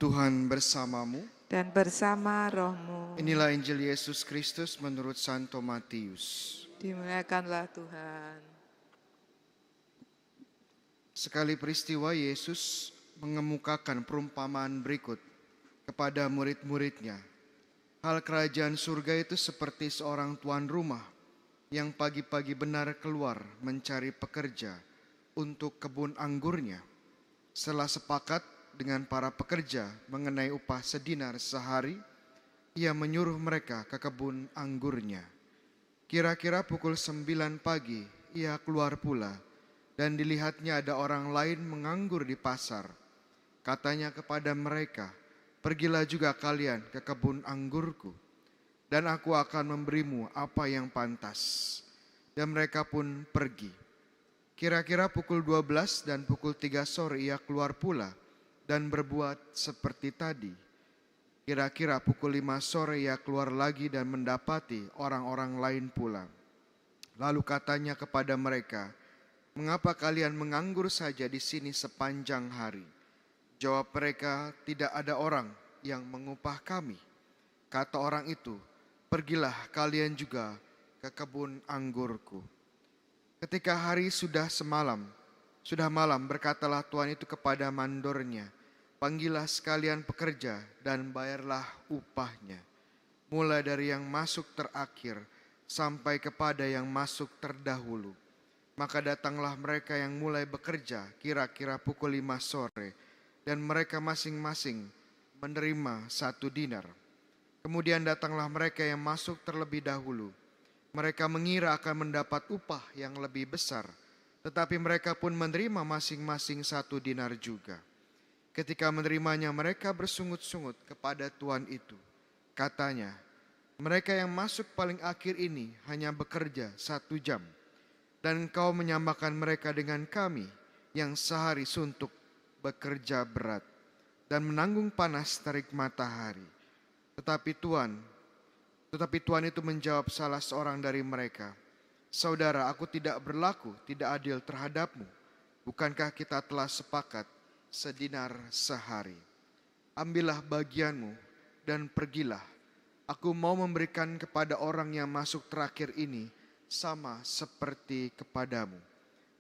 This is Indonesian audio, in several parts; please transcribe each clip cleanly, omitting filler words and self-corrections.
Tuhan bersamamu. dan bersama rohmu. Inilah Injil Yesus Kristus menurut Santo Matius. Dimuliakanlah Tuhan. Sekali peristiwa Yesus mengemukakan perumpamaan berikut kepada murid-muridnya. Hal kerajaan surga itu seperti seorang tuan rumah yang pagi-pagi benar keluar mencari pekerja untuk kebun anggurnya. Setelah sepakat dengan para pekerja mengenai upah sedinar sehari, ia menyuruh mereka ke kebun anggurnya. Kira-kira pukul 9 pagi ia keluar pula, dan dilihatnya ada orang lain menganggur di pasar. Katanya kepada mereka, "Pergilah juga kalian ke kebun anggurku, dan aku akan memberimu apa yang pantas." Dan mereka pun pergi. Kira-kira pukul 12 dan pukul 3 sore ia keluar pula dan berbuat seperti tadi. Kira-kira pukul 5 sore ia keluar lagi dan mendapati orang-orang lain pula. Lalu katanya kepada mereka, "Mengapa kalian menganggur saja di sini sepanjang hari?" Jawab mereka, "Tidak ada orang yang mengupah kami." Kata orang itu, "Pergilah kalian juga ke kebun anggurku." Ketika hari sudah malam, berkatalah tuan itu kepada mandornya, "Panggillah sekalian pekerja dan bayarlah upahnya, mulai dari yang masuk terakhir sampai kepada yang masuk terdahulu." Maka datanglah mereka yang mulai bekerja kira-kira pukul 5 sore, dan mereka masing-masing menerima 1 dinar. Kemudian datanglah mereka yang masuk terlebih dahulu. Mereka mengira akan mendapat upah yang lebih besar, tetapi mereka pun menerima masing-masing 1 dinar juga. Ketika menerimanya, mereka bersungut-sungut kepada tuan itu. Katanya, "Mereka yang masuk paling akhir ini hanya bekerja 1 jam. Dan engkau menyamakan mereka dengan kami yang sehari suntuk bekerja berat dan menanggung panas terik matahari." Tetapi Tuan itu menjawab salah seorang dari mereka, "Saudara, aku tidak berlaku tidak adil terhadapmu. Bukankah kita telah sepakat sedinar sehari? Ambillah bagianmu dan pergilah. Aku mau memberikan kepada orang yang masuk terakhir ini sama seperti kepadamu.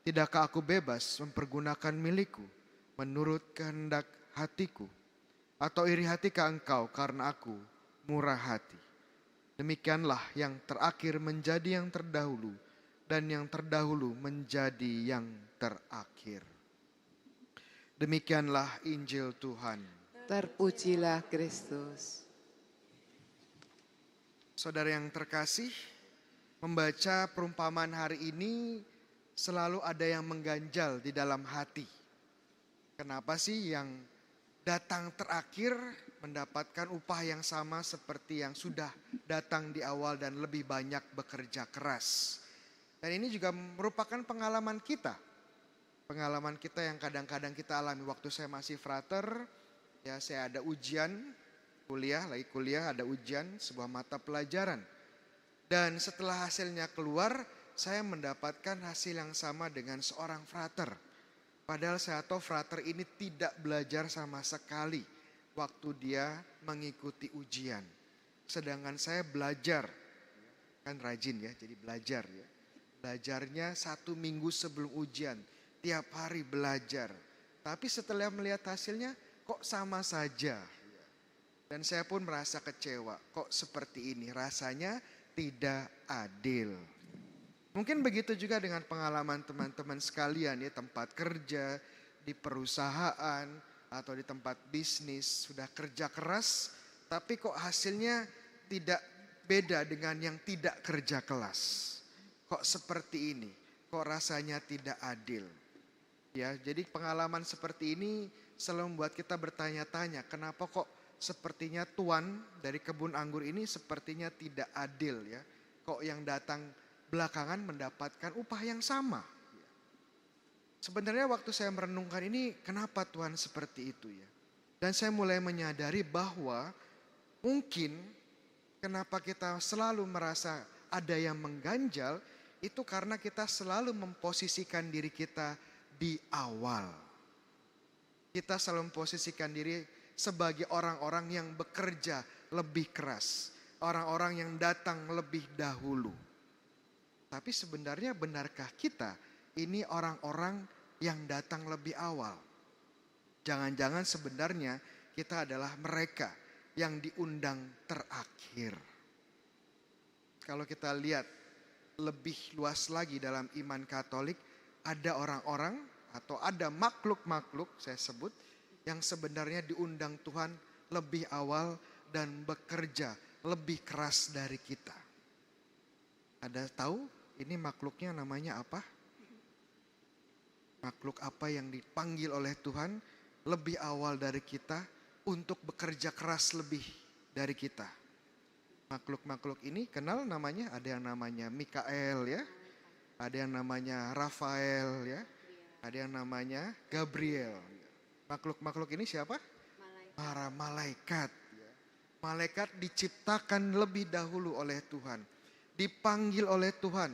Tidakkah aku bebas mempergunakan milikku menurut kehendak hatiku? Atau iri hatikah engkau karena aku murah hati?" Demikianlah yang terakhir menjadi yang terdahulu, dan yang terdahulu menjadi yang terakhir. Demikianlah Injil Tuhan. Terpujilah Kristus. Saudara yang terkasih, membaca perumpamaan hari ini selalu ada yang mengganjal di dalam hati. Kenapa sih yang datang terakhir mendapatkan upah yang sama seperti yang sudah datang di awal dan lebih banyak bekerja keras? Dan ini juga merupakan pengalaman kita. Pengalaman kita yang kadang-kadang kita alami. Waktu saya masih frater, ya saya ada ujian, lagi kuliah ada ujian sebuah mata pelajaran. Dan setelah hasilnya keluar, saya mendapatkan hasil yang sama dengan seorang frater. Padahal saya tahu frater ini tidak belajar sama sekali waktu dia mengikuti ujian. Sedangkan saya belajar, kan rajin ya, jadi belajar ya. Belajarnya 1 minggu sebelum ujian, tiap hari belajar. Tapi setelah melihat hasilnya kok sama saja. Dan saya pun merasa kecewa, kok seperti ini, rasanya tidak adil. Mungkin begitu juga dengan pengalaman teman-teman sekalian ya, tempat kerja, di perusahaan, atau di tempat bisnis. Sudah kerja keras, tapi kok hasilnya tidak beda dengan yang tidak kerja keras. Kok seperti ini, kok rasanya tidak adil. Ya, jadi pengalaman seperti ini selalu membuat kita bertanya-tanya, kenapa kok sepertinya tuan dari kebun anggur ini sepertinya tidak adil ya. Kok yang datang belakangan mendapatkan upah yang sama. Sebenarnya waktu saya merenungkan ini, kenapa Tuhan seperti itu ya? Dan saya mulai menyadari bahwa mungkin kenapa kita selalu merasa ada yang mengganjal, itu karena kita selalu memposisikan diri kita di awal. Kita selalu memposisikan diri sebagai orang-orang yang bekerja lebih keras, orang-orang yang datang lebih dahulu. Tapi sebenarnya benarkah kita ini orang-orang yang datang lebih awal? Jangan-jangan sebenarnya kita adalah mereka yang diundang terakhir. Kalau kita lihat lebih luas lagi dalam iman Katolik, ada orang-orang atau ada makhluk-makhluk saya sebut yang sebenarnya diundang Tuhan lebih awal dan bekerja lebih keras dari kita. Ada tahu ini makhluknya namanya apa? Makhluk apa yang dipanggil oleh Tuhan lebih awal dari kita untuk bekerja keras lebih dari kita? Makhluk-makhluk ini kenal namanya, ada yang namanya Mikael ya, ada yang namanya Rafael ya, ada yang namanya Gabriel. Makhluk-makhluk ini siapa? Para malaikat. Malaikat diciptakan lebih dahulu oleh Tuhan, dipanggil oleh Tuhan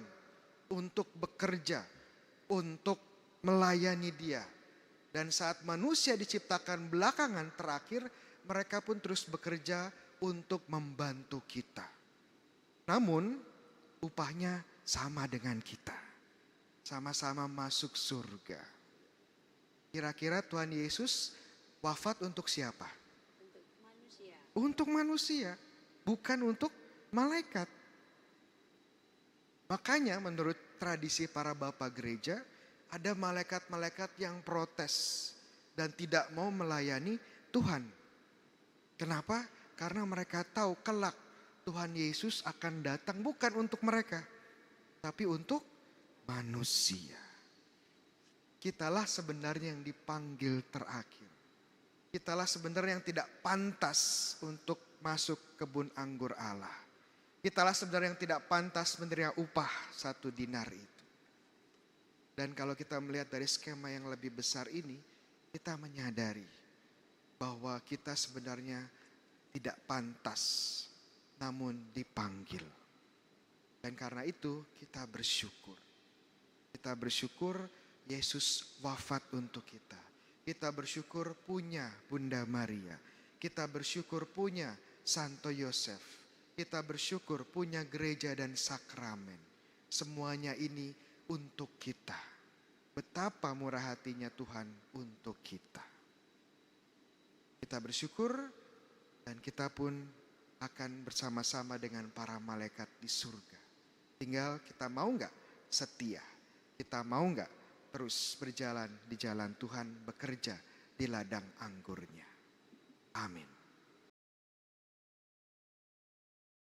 untuk bekerja, untuk melayani Dia. Dan saat manusia diciptakan belakangan terakhir, mereka pun terus bekerja untuk membantu kita. Namun upahnya sama dengan kita. Sama-sama masuk surga. Kira-kira Tuhan Yesus wafat untuk siapa? Untuk manusia, bukan untuk malaikat. Makanya menurut tradisi para bapak gereja, ada malaikat-malaikat yang protes dan tidak mau melayani Tuhan. Kenapa? Karena mereka tahu kelak Tuhan Yesus akan datang bukan untuk mereka, tapi untuk manusia. Kitalah sebenarnya yang dipanggil terakhir. Kitalah sebenarnya yang tidak pantas untuk masuk kebun anggur Allah. Kitalah sebenarnya yang tidak pantas menerima upah 1 dinar itu. Dan kalau kita melihat dari skema yang lebih besar ini, kita menyadari bahwa kita sebenarnya tidak pantas, namun dipanggil. Dan karena itu kita bersyukur. Kita bersyukur Yesus wafat untuk kita. Kita bersyukur punya Bunda Maria. Kita bersyukur punya Santo Yosef. Kita bersyukur punya gereja dan sakramen. Semuanya ini untuk kita. Betapa murah hatinya Tuhan untuk kita. Kita bersyukur dan kita pun akan bersama-sama dengan para malaikat di surga. Tinggal kita mau nggak setia? Kita mau nggak terus berjalan di jalan Tuhan, bekerja di ladang anggurnya? Amin.